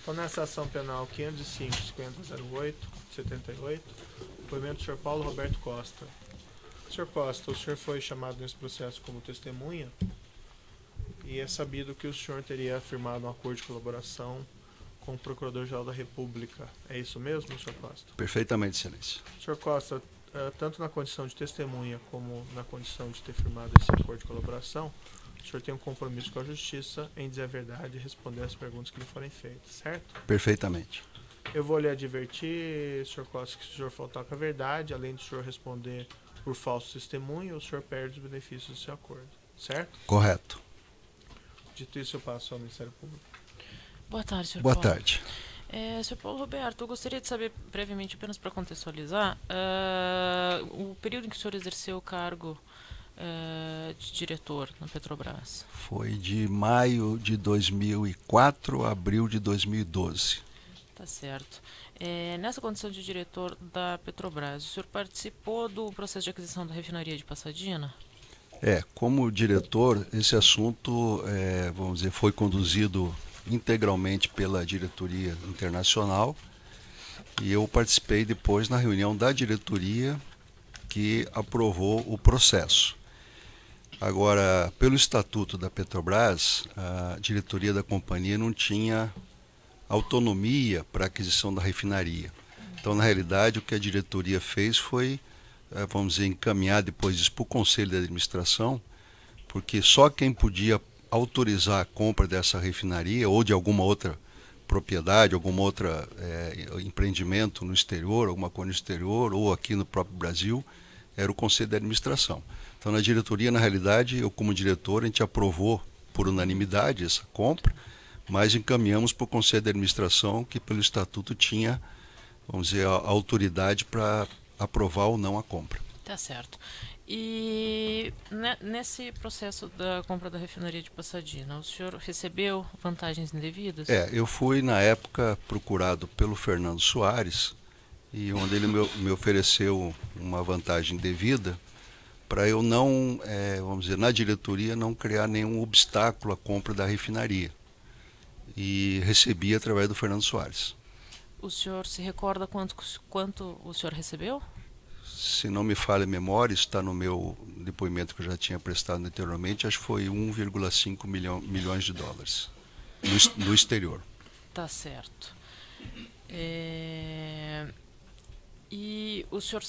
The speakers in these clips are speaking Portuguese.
Então, nessa ação penal 505.5008/78, depoimento do senhor Paulo Roberto Costa. Senhor Costa, o senhor foi chamado nesse processo como testemunha e é sabido que o senhor teria firmado um acordo de colaboração com o Procurador-Geral da República. É isso mesmo, senhor Costa? Perfeitamente, excelência. Senhor Costa, tanto na condição de testemunha como na condição de ter firmado esse acordo de colaboração, o senhor tem um compromisso com a Justiça em dizer a verdade e responder as perguntas que lhe forem feitas, certo? Perfeitamente. Eu vou lhe advertir, senhor Costa, que se o senhor faltar com a verdade, além do senhor responder por falso testemunho, o senhor perde os benefícios do seu acordo, certo? Correto. Dito isso, eu passo ao Ministério Público. Boa tarde, senhor Boa Paulo. tarde. Senhor Paulo Roberto, eu gostaria de saber brevemente, apenas para contextualizar, o período em que o senhor exerceu o cargo de diretor na Petrobras. Foi de maio de 2004 a abril de 2012. Tá certo. Nessa condição de diretor da Petrobras, o senhor participou do processo de aquisição da refinaria de Passadina? Como diretor, esse assunto, vamos dizer, foi conduzido integralmente pela diretoria internacional e eu participei depois na reunião da diretoria que aprovou o processo. Agora, pelo estatuto da Petrobras, a diretoria da companhia não tinha autonomia para a aquisição da refinaria. Então, na realidade, o que a diretoria fez foi, vamos dizer, encaminhar depois disso para o Conselho de Administração, porque só quem podia autorizar a compra dessa refinaria ou de alguma outra propriedade, alguma outra empreendimento no exterior, alguma coisa no exterior ou aqui no próprio Brasil, era o Conselho de Administração. Então, na diretoria, na realidade, eu como diretor, a gente aprovou por unanimidade essa compra, mas encaminhamos para o Conselho de Administração, que pelo estatuto tinha, vamos dizer, a autoridade para aprovar ou não a compra. Tá certo. E nesse processo da compra da refinaria de Passadina, o senhor recebeu vantagens indevidas? Eu fui, na época, procurado pelo Fernando Soares, e onde ele me ofereceu uma vantagem devida para eu não, vamos dizer, na diretoria, não criar nenhum obstáculo à compra da refinaria. E recebi através do Fernando Soares. O senhor se recorda quanto o senhor recebeu? Se não me falha a memória, está no meu depoimento que eu já tinha prestado anteriormente, acho que foi 1,5 milhões de dólares no exterior. Tá certo. E o senhor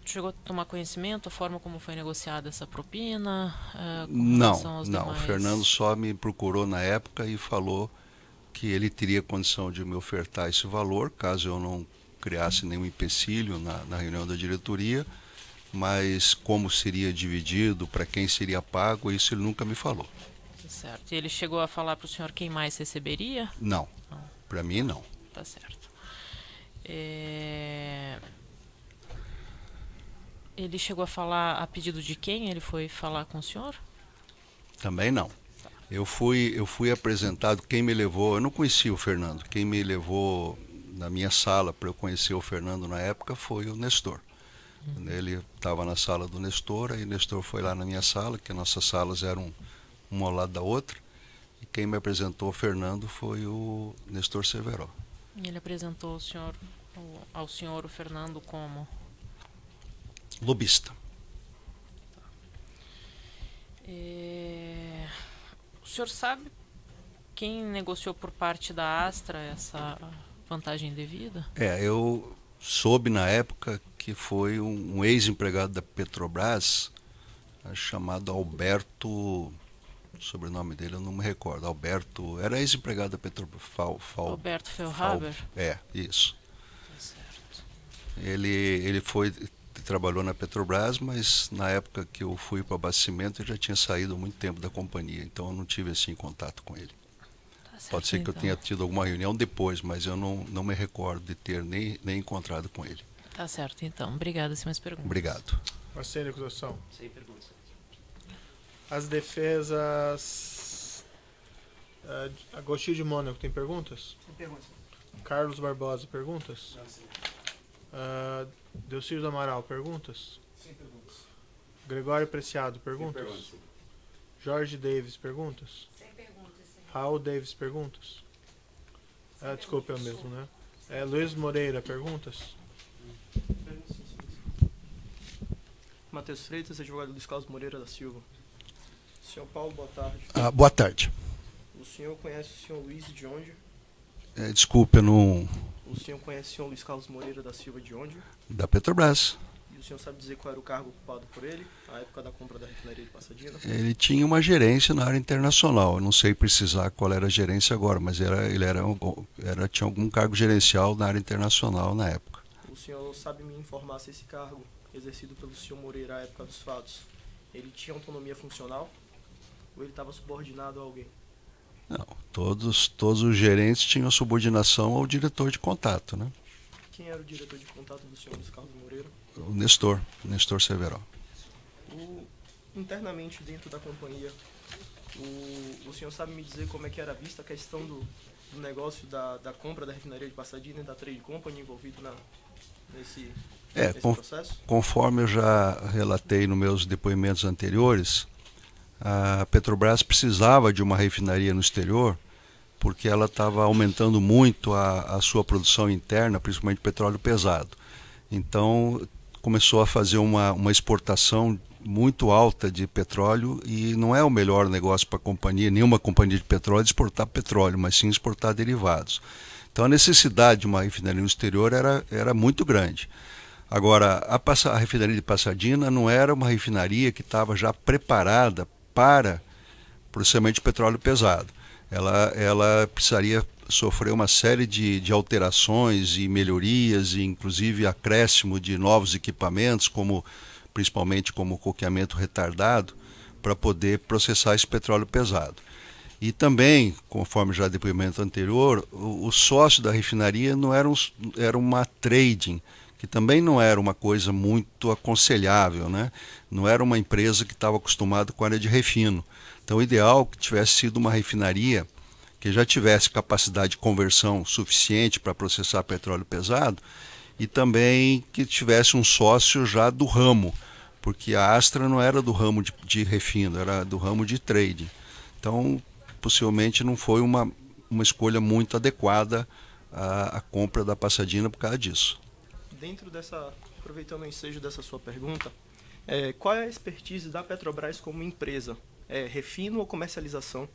chegou a tomar conhecimento da forma como foi negociada essa propina? Não. O Fernando só me procurou na época e falou que ele teria condição de me ofertar esse valor, caso eu não criasse nenhum empecilho na reunião da diretoria, mas como seria dividido, para quem seria pago, isso ele nunca me falou. Certo. E ele chegou a falar para o senhor quem mais receberia? Não. Para mim, não. Tá certo. Ele chegou a falar a pedido de quem ele foi falar com o senhor? Também não. Eu fui apresentado, quem me levou, eu não conhecia o Fernando, quem me levou na minha sala para eu conhecer o Fernando na época foi o Nestor. Ele estava na sala do Nestor, aí o Nestor foi lá na minha sala, que nossas salas eram uma ao lado da outra, e quem me apresentou o Fernando foi o Nestor Severo. E ele apresentou ao senhor o Fernando como? Lobista. O senhor sabe quem negociou por parte da Astra essa vantagem devida? Eu soube na época que foi um ex-empregado da Petrobras, chamado Alberto, o sobrenome dele eu não me recordo, Alberto, era ex-empregado da Petrobras. Alberto Fehlhaber? Isso. Tá certo. Ele trabalhou na Petrobras, mas na época que eu fui para o abastecimento eu já tinha saído há muito tempo da companhia, então eu não tive assim contato com ele. Tá certo, Pode ser que então eu tenha tido alguma reunião depois, mas eu não me recordo de ter nem encontrado com ele. Tá certo, então. Obrigada, sem mais perguntas. Obrigado. Marcelo, acusação. Sem perguntas. As defesas... Agostinho de Mônaco, tem perguntas? Sem perguntas. Carlos Barbosa, perguntas? Não, sim. Delcídio do Amaral, perguntas? Sem perguntas. Gregório Preciado, perguntas? Sem perguntas. Jorge Davis, perguntas? Sem perguntas, senhor. Raul Davis, perguntas? Desculpa, é o mesmo, né? Luiz Moreira, perguntas? Matheus Freitas, advogado Luiz Carlos Moreira da Silva. Senhor Paulo, boa tarde. Boa tarde. O senhor conhece o senhor Luiz de onde? Desculpe, eu não... O senhor conhece o senhor Luiz Carlos Moreira da Silva de onde? Da Petrobras. E o senhor sabe dizer qual era o cargo ocupado por ele, na época da compra da refinaria de Pasadena? Ele tinha uma gerência na área internacional. Eu não sei precisar qual era a gerência agora, mas tinha algum cargo gerencial na área internacional na época. O senhor sabe me informar se esse cargo exercido pelo senhor Moreira à época dos fatos, ele tinha autonomia funcional ou ele estava subordinado a alguém? Não, todos os gerentes tinham subordinação ao diretor de contato, né? Quem era o diretor de contato do senhor Luiz Carlos Moreira? O Nestor Severo. Internamente dentro da companhia, o senhor sabe me dizer como é que era vista a questão do negócio da compra da refinaria de Pasadena e da Trade Company envolvido nesse processo? Conforme eu já relatei nos meus depoimentos anteriores, a Petrobras precisava de uma refinaria no exterior porque ela estava aumentando muito a sua produção interna, principalmente petróleo pesado. Então começou a fazer uma exportação muito alta de petróleo e não é o melhor negócio para a companhia, nenhuma companhia de petróleo, exportar petróleo, mas sim exportar derivados. Então a necessidade de uma refinaria no exterior era muito grande. Agora, a refinaria de Pasadena não era uma refinaria que estava já preparada para processamento de petróleo pesado. Ela precisaria sofrer uma série de alterações e melhorias, e inclusive acréscimo de novos equipamentos, principalmente como coqueamento retardado, para poder processar esse petróleo pesado. E também, conforme já depoimento anterior, o sócio da refinaria não era uma trading, que também não era uma coisa muito aconselhável, né? Não era uma empresa que estava acostumada com a área de refino. Então, o ideal é que tivesse sido uma refinaria que já tivesse capacidade de conversão suficiente para processar petróleo pesado e também que tivesse um sócio já do ramo, porque a Astra não era do ramo de refino, era do ramo de trading. Então, possivelmente não foi uma escolha muito adequada a compra da Pasadena por causa disso. Aproveitando o ensejo dessa sua pergunta, qual é a expertise da Petrobras como empresa? Refino ou comercialização?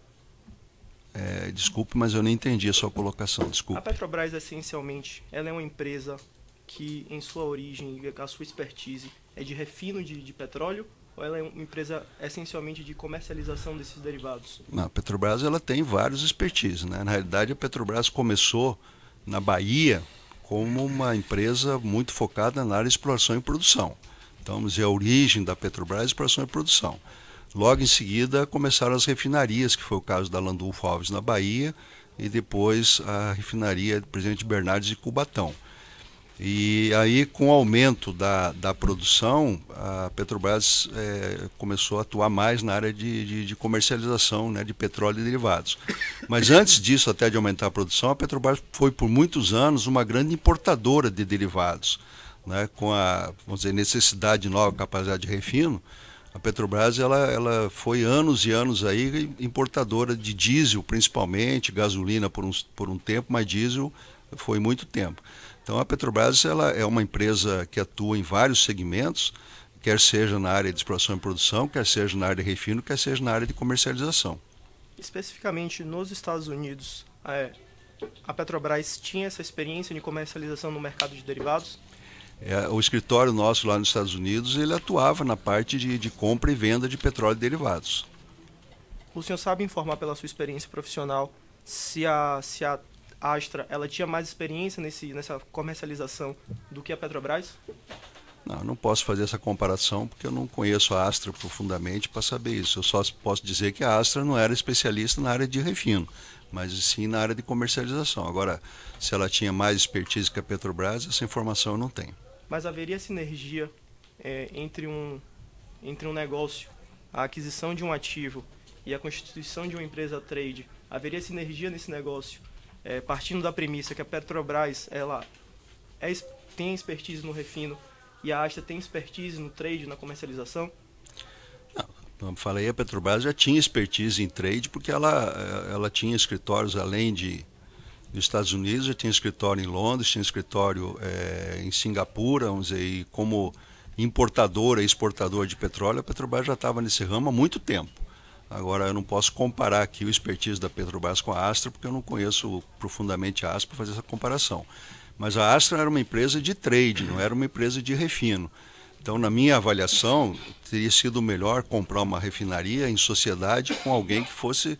Desculpe, mas eu não entendi a sua colocação, desculpe. A Petrobras, essencialmente, ela é uma empresa que, em sua origem, a sua expertise é de refino de petróleo, ou ela é uma empresa, essencialmente, de comercialização desses derivados? Não, a Petrobras ela tem vários expertises, né? Na realidade, a Petrobras começou na Bahia como uma empresa muito focada na área de exploração e produção. Então, vamos dizer, a origem da Petrobras é exploração e produção. Logo em seguida começaram as refinarias, que foi o caso da Landulfo Alves na Bahia, e depois a refinaria Presidente Bernardes de Cubatão. E aí, com o aumento da produção, a Petrobras começou a atuar mais na área de comercialização, né, de petróleo e derivados. Mas antes disso, até de aumentar a produção, a Petrobras foi por muitos anos uma grande importadora de derivados, né, com a, vamos dizer, necessidade de nova capacidade de refino. A Petrobras ela foi anos e anos aí importadora de diesel, principalmente, gasolina por um tempo, mas diesel foi muito tempo. Então a Petrobras ela é uma empresa que atua em vários segmentos, quer seja na área de exploração e produção, quer seja na área de refino, quer seja na área de comercialização. Especificamente nos Estados Unidos, a Petrobras tinha essa experiência de comercialização no mercado de derivados? O escritório nosso lá nos Estados Unidos, ele atuava na parte de compra e venda de petróleo e derivados. O senhor sabe informar pela sua experiência profissional se a Astra ela tinha mais experiência nessa comercialização do que a Petrobras? Não posso fazer essa comparação porque eu não conheço a Astra profundamente para saber isso. Eu só posso dizer que a Astra não era especialista na área de refino, mas sim na área de comercialização. Agora, se ela tinha mais expertise que a Petrobras, essa informação eu não tenho. Mas haveria sinergia entre um negócio, a aquisição de um ativo e a constituição de uma empresa trade? Haveria sinergia nesse negócio, partindo da premissa que a Petrobras ela tem expertise no refino e a Astra tem expertise no trade, na comercialização? Não, como falei, a Petrobras já tinha expertise em trade porque ela tinha escritórios além de nos Estados Unidos, eu tinha escritório em Londres, tinha escritório em Singapura, vamos dizer, e como importadora e exportadora de petróleo, a Petrobras já estava nesse ramo há muito tempo. Agora, eu não posso comparar aqui o expertise da Petrobras com a Astra, porque eu não conheço profundamente a Astra para fazer essa comparação. Mas a Astra era uma empresa de trade, não era uma empresa de refino. Então, na minha avaliação, teria sido melhor comprar uma refinaria em sociedade com alguém que fosse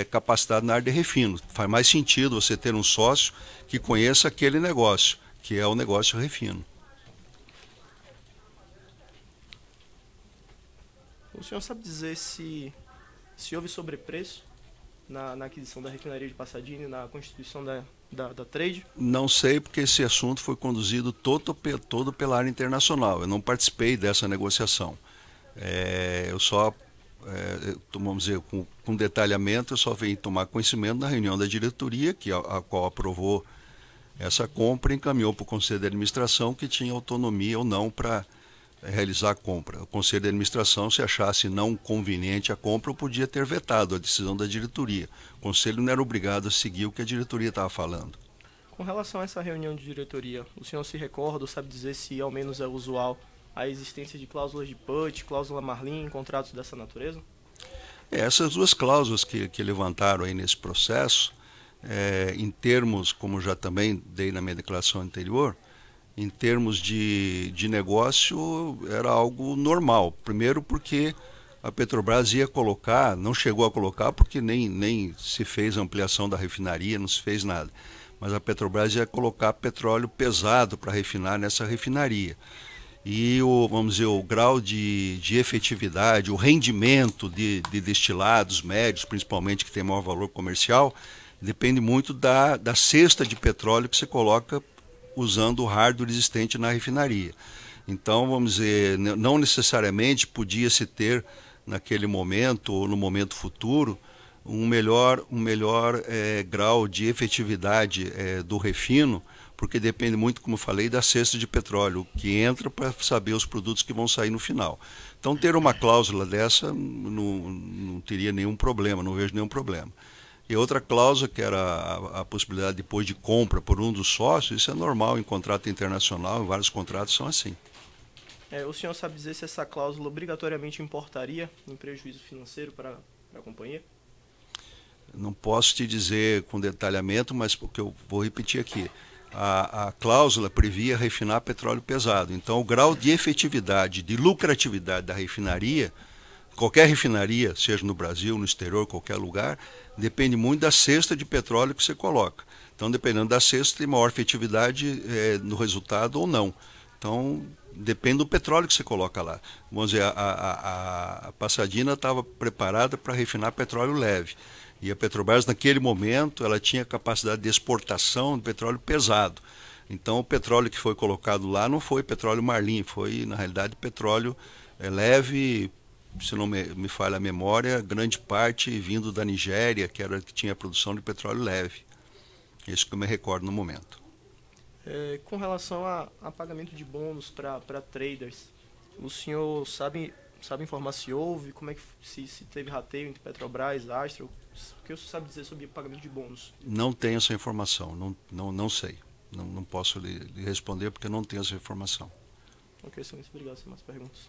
capacitado na área de refino. Faz mais sentido você ter um sócio que conheça aquele negócio, que é o negócio refino. O senhor sabe dizer se houve sobrepreço na aquisição da refinaria de Pasadena e na constituição da trade? Não sei, porque esse assunto foi conduzido todo pela área internacional. Eu não participei dessa negociação. Eu só, vamos dizer, com detalhamento, eu só vim tomar conhecimento na reunião da diretoria, a qual aprovou essa compra e encaminhou para o Conselho de Administração, que tinha autonomia ou não para realizar a compra. O Conselho de Administração, se achasse não conveniente a compra, podia ter vetado a decisão da diretoria. O Conselho não era obrigado a seguir o que a diretoria estava falando. Com relação a essa reunião de diretoria, o senhor se recorda ou sabe dizer se ao menos é usual a existência de cláusulas de put, cláusula Marlin em contratos dessa natureza? Essas duas cláusulas que levantaram aí nesse processo, em termos, como já também dei na minha declaração anterior, em termos de negócio, era algo normal. Primeiro porque a Petrobras ia colocar, não chegou a colocar porque nem se fez ampliação da refinaria, não se fez nada. Mas a Petrobras ia colocar petróleo pesado para refinar nessa refinaria. E vamos dizer, o grau de efetividade, o rendimento de destilados médios, principalmente que tem maior valor comercial, depende muito da cesta de petróleo que você coloca usando o hardware existente na refinaria. Então, vamos dizer, não necessariamente podia-se ter naquele momento ou no momento futuro um melhor grau de efetividade do refino, porque depende muito, como eu falei, da cesta de petróleo que entra para saber os produtos que vão sair no final. Então, ter uma cláusula dessa não teria nenhum problema, não vejo nenhum problema. E outra cláusula, que era a possibilidade depois de compra por um dos sócios, isso é normal em contrato internacional, em vários contratos são assim. O senhor sabe dizer se essa cláusula obrigatoriamente importaria em prejuízo financeiro para a companhia? Não posso te dizer com detalhamento, mas porque eu vou repetir aqui. A cláusula previa refinar petróleo pesado. Então, o grau de efetividade, de lucratividade da refinaria, qualquer refinaria, seja no Brasil, no exterior, qualquer lugar, depende muito da cesta de petróleo que você coloca. Então, dependendo da cesta, tem maior efetividade no resultado ou não. Então, depende do petróleo que você coloca lá. Vamos dizer, a Pasadena estava preparada para refinar petróleo leve. E a Petrobras, naquele momento, ela tinha capacidade de exportação de petróleo pesado. Então, o petróleo que foi colocado lá não foi petróleo Marlin, foi, na realidade, petróleo leve, se não me falha a memória, grande parte vindo da Nigéria, que tinha a produção de petróleo leve. Isso que eu me recordo no momento. Com relação a pagamento de bônus para traders, o senhor sabe informar se houve, como é que se teve rateio entre Petrobras, Astra? O que o senhor sabe dizer sobre o pagamento de bônus? Não tenho essa informação, não sei. Não posso lhe responder porque não tenho essa informação. Ok, excelência, obrigado. Sem mais perguntas.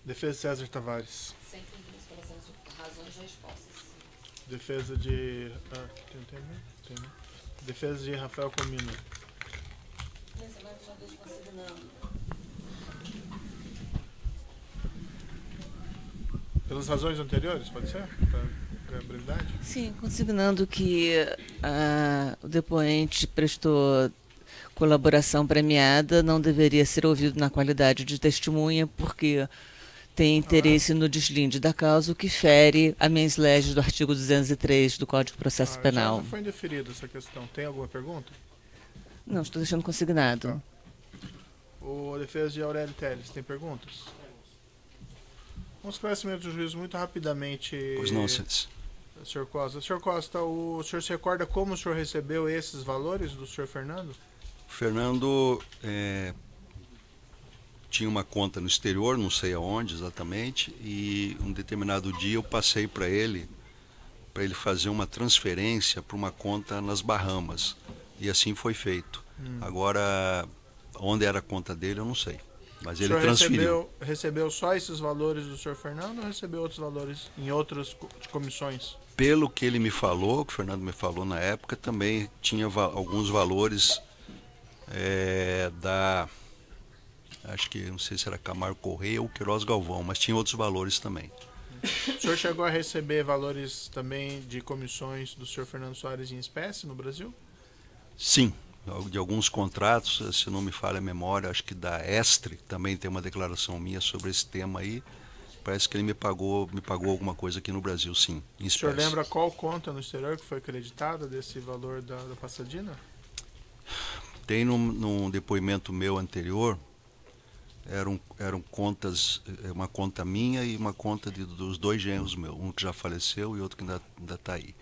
Defesa de César Tavares. Sempre pelas razões já expostas. Defesa de... tem. Defesa de Rafael Comino. Pelas razões anteriores, pode ser? Para brevidade? Sim, consignando que o depoente prestou colaboração premiada, não deveria ser ouvido na qualidade de testemunha, porque tem interesse no deslinde da causa, o que fere a mens legis do artigo 203 do Código de Processo Penal. Já foi indeferida essa questão. Tem alguma pergunta? Não, estou deixando consignado. O defesa de Aurélio Teles, tem perguntas? Um esclarecimento do juízo muito rapidamente. Pois não, Cês. Sr. Costa. Sr. Costa, o senhor se recorda como o senhor recebeu esses valores do Sr. Fernando? O Fernando tinha uma conta no exterior, não sei aonde exatamente, e um determinado dia eu passei para ele para ele fazer uma transferência para uma conta nas Bahamas. E assim foi feito. Agora, onde era a conta dele, eu não sei. Mas ele transferiu. Recebeu só esses valores do senhor Fernando ou recebeu outros valores em outras comissões? Pelo que ele me falou, que o Fernando me falou na época, também tinha alguns valores acho que, não sei se era Camargo Correia ou Queiroz Galvão, mas tinha outros valores também. O senhor chegou a receber valores também de comissões do senhor Fernando Soares em espécie no Brasil? Sim, de alguns contratos, se não me falha a memória, acho que da Estre também tem uma declaração minha sobre esse tema aí. Parece que ele me pagou alguma coisa aqui no Brasil, sim, em espécie. O senhor lembra qual conta no exterior que foi creditada desse valor da Pasadena? Tem num depoimento meu anterior, eram contas, uma conta minha e uma conta dos dois genros meus, um que já faleceu e outro que ainda está aí.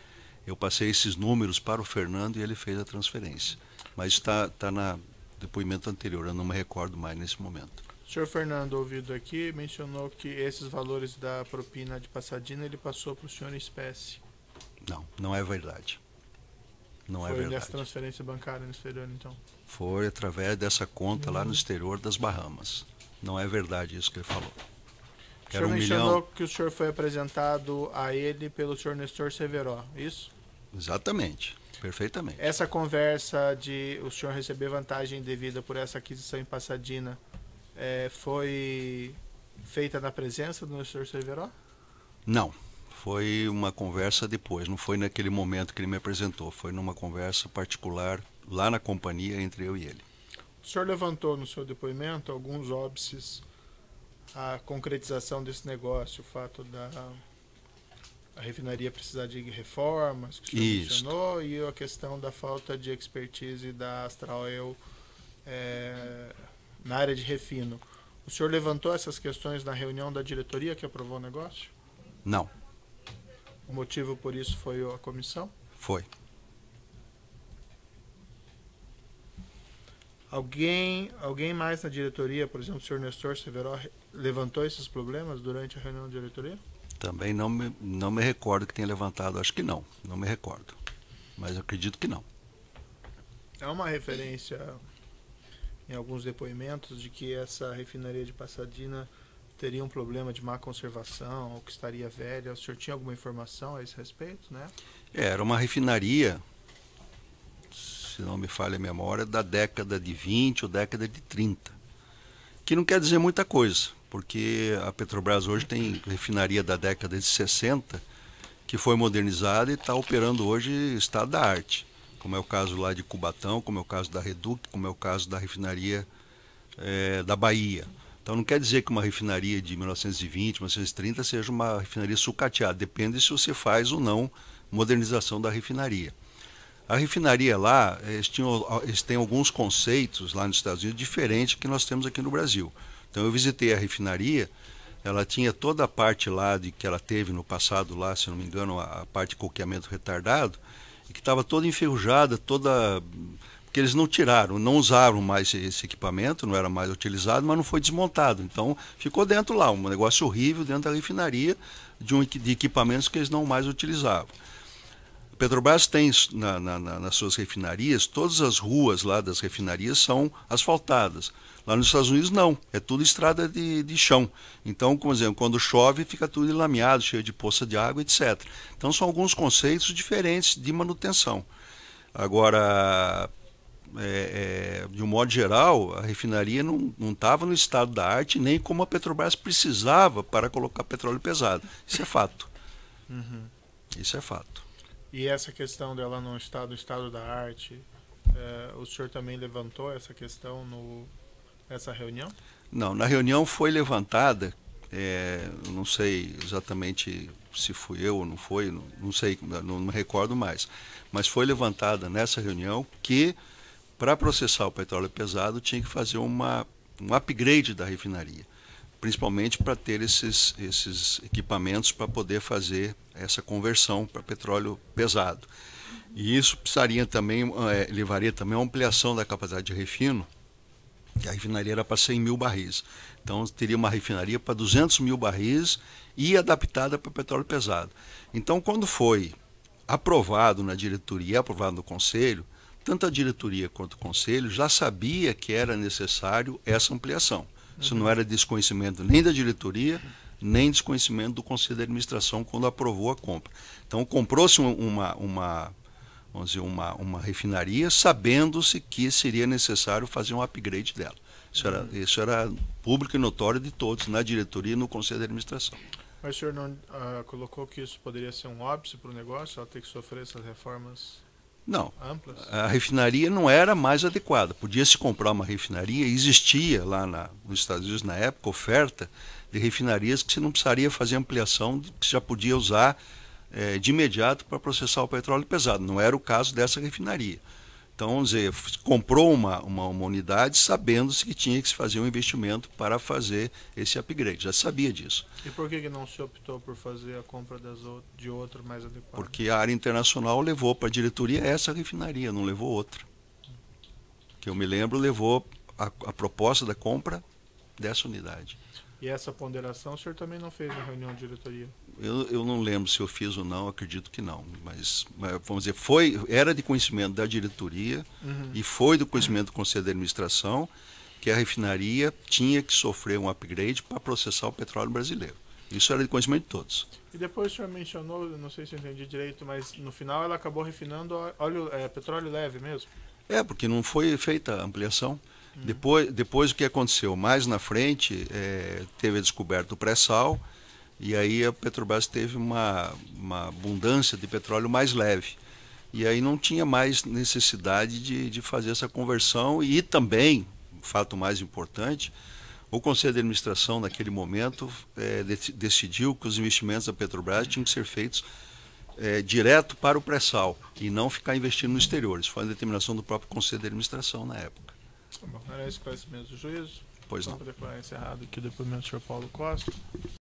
Eu passei esses números para o Fernando e ele fez a transferência. Mas está no depoimento anterior, eu não me recordo mais nesse momento. O senhor Fernando, ouvido aqui, mencionou que esses valores da propina de Pasadena ele passou para o senhor em espécie. Não, não é verdade. Não é verdade. Foi nessa transferência bancária no exterior, então? Foi através dessa conta lá no exterior das Bahamas. Não é verdade isso que ele falou. O senhor mencionou que o senhor foi apresentado a ele pelo senhor Nestor Severo, isso? Exatamente, perfeitamente. Essa conversa de o senhor receber vantagem devida por essa aquisição em Pasadena foi feita na presença do Nestor Severo? Não, foi uma conversa depois, não foi naquele momento que ele me apresentou, foi numa conversa particular lá na companhia entre eu e ele. O senhor levantou no seu depoimento alguns óbices à concretização desse negócio, o fato da refinaria precisar de reformas, que o senhor mencionou, e a questão da falta de expertise da Astral Oil na área de refino. O senhor levantou essas questões na reunião da diretoria que aprovou o negócio? Não. O motivo por isso foi a comissão? Foi. Alguém mais na diretoria, por exemplo, o senhor Nestor Severo, levantou esses problemas durante a reunião da diretoria? Também não me recordo que tenha levantado, acho que não me recordo, mas acredito que não. É uma referência em alguns depoimentos de que essa refinaria de Pasadena teria um problema de má conservação, ou que estaria velha. O senhor tinha alguma informação a esse respeito, né? Era uma refinaria, se não me falha a memória, da década de 20 ou década de 30, que não quer dizer muita coisa, porque a Petrobras hoje tem refinaria da década de 60 que foi modernizada e está operando hoje estado da arte, como é o caso lá de Cubatão, como é o caso da Reduc, como é o caso da refinaria da Bahia. Então não quer dizer que uma refinaria de 1920, 1930 seja uma refinaria sucateada, depende se você faz ou não modernização da refinaria. A refinaria lá, eles têm alguns conceitos lá nos Estados Unidos diferentes do que nós temos aqui no Brasil. Então eu visitei a refinaria, ela tinha toda a parte lá que ela teve no passado lá, se não me engano, a parte de coqueamento retardado, e que estava toda enferrujada, porque eles não tiraram, não usaram mais esse equipamento, não era mais utilizado, mas não foi desmontado. Então ficou dentro lá, um negócio horrível dentro da refinaria de equipamentos que eles não mais utilizavam. A Petrobras tem nas suas refinarias, todas as ruas lá das refinarias são asfaltadas. Lá nos Estados Unidos não, é tudo estrada de chão. Então, como exemplo, quando chove fica tudo enlameado, cheio de poça de água, etc. Então são alguns conceitos diferentes de manutenção. Agora, de um modo geral, a refinaria não estava no estado da arte, nem como a Petrobras precisava para colocar petróleo pesado. Isso é fato. Uhum. Isso é fato. E essa questão dela no estado da arte, o senhor também levantou essa questão nessa reunião? Não, na reunião foi levantada, não sei exatamente se fui eu ou não foi, não sei, não me recordo mais, mas foi levantada nessa reunião que para processar o petróleo pesado tinha que fazer um upgrade da refinaria, principalmente para ter esses equipamentos para poder fazer essa conversão para petróleo pesado. E isso levaria também a uma ampliação da capacidade de refino que a refinaria era para 100 mil barris. Então teria uma refinaria para 200 mil barris e adaptada para petróleo pesado. Então, quando foi aprovado na diretoria e aprovado no conselho, tanto a diretoria quanto o conselho já sabia que era necessário essa ampliação. Isso não era desconhecimento nem da diretoria, nem desconhecimento do conselho de administração quando aprovou a compra. Então, comprou-se uma refinaria sabendo-se que seria necessário fazer um upgrade dela. Isso era público e notório de todos, na diretoria e no conselho de administração. Mas o senhor não colocou que isso poderia ser um óbice para o negócio, ela ter que sofrer essas reformas Não, amplas? a refinaria não era mais adequada. Podia-se comprar uma refinaria, existia lá nos Estados Unidos na época oferta de refinarias que você não precisaria fazer ampliação, que você já podia usar de imediato para processar o petróleo pesado. Não era o caso dessa refinaria. Então, vamos dizer, comprou uma unidade sabendo-se que tinha que se fazer um investimento para fazer esse upgrade. Já sabia disso. E por que não se optou por fazer a compra de outra mais adequada? Porque a área internacional levou para a diretoria essa refinaria, não levou outra. Que eu me lembro, levou a proposta da compra dessa unidade. E essa ponderação o senhor também não fez na reunião de diretoria? Eu não lembro se eu fiz ou não, acredito que não. Mas vamos dizer, era de conhecimento da diretoria e foi do conhecimento do Conselho de Administração que a refinaria tinha que sofrer um upgrade para processar o petróleo brasileiro. Isso era de conhecimento de todos. E depois o senhor mencionou, não sei se eu entendi direito, mas no final ela acabou refinando petróleo leve mesmo? Porque não foi feita a ampliação. Depois o que aconteceu? Mais na frente, teve a descoberta do pré-sal, e aí a Petrobras teve uma abundância de petróleo mais leve. E aí não tinha mais necessidade de fazer essa conversão. E também, fato mais importante, o Conselho de Administração, naquele momento, decidiu que os investimentos da Petrobras tinham que ser feitos direto para o pré-sal e não ficar investindo no exterior. Isso foi uma determinação do próprio Conselho de Administração na época. Bom, era esclarecimento do juízo. Pois não. Para declarar encerrado aqui o depoimento do senhor Paulo Costa.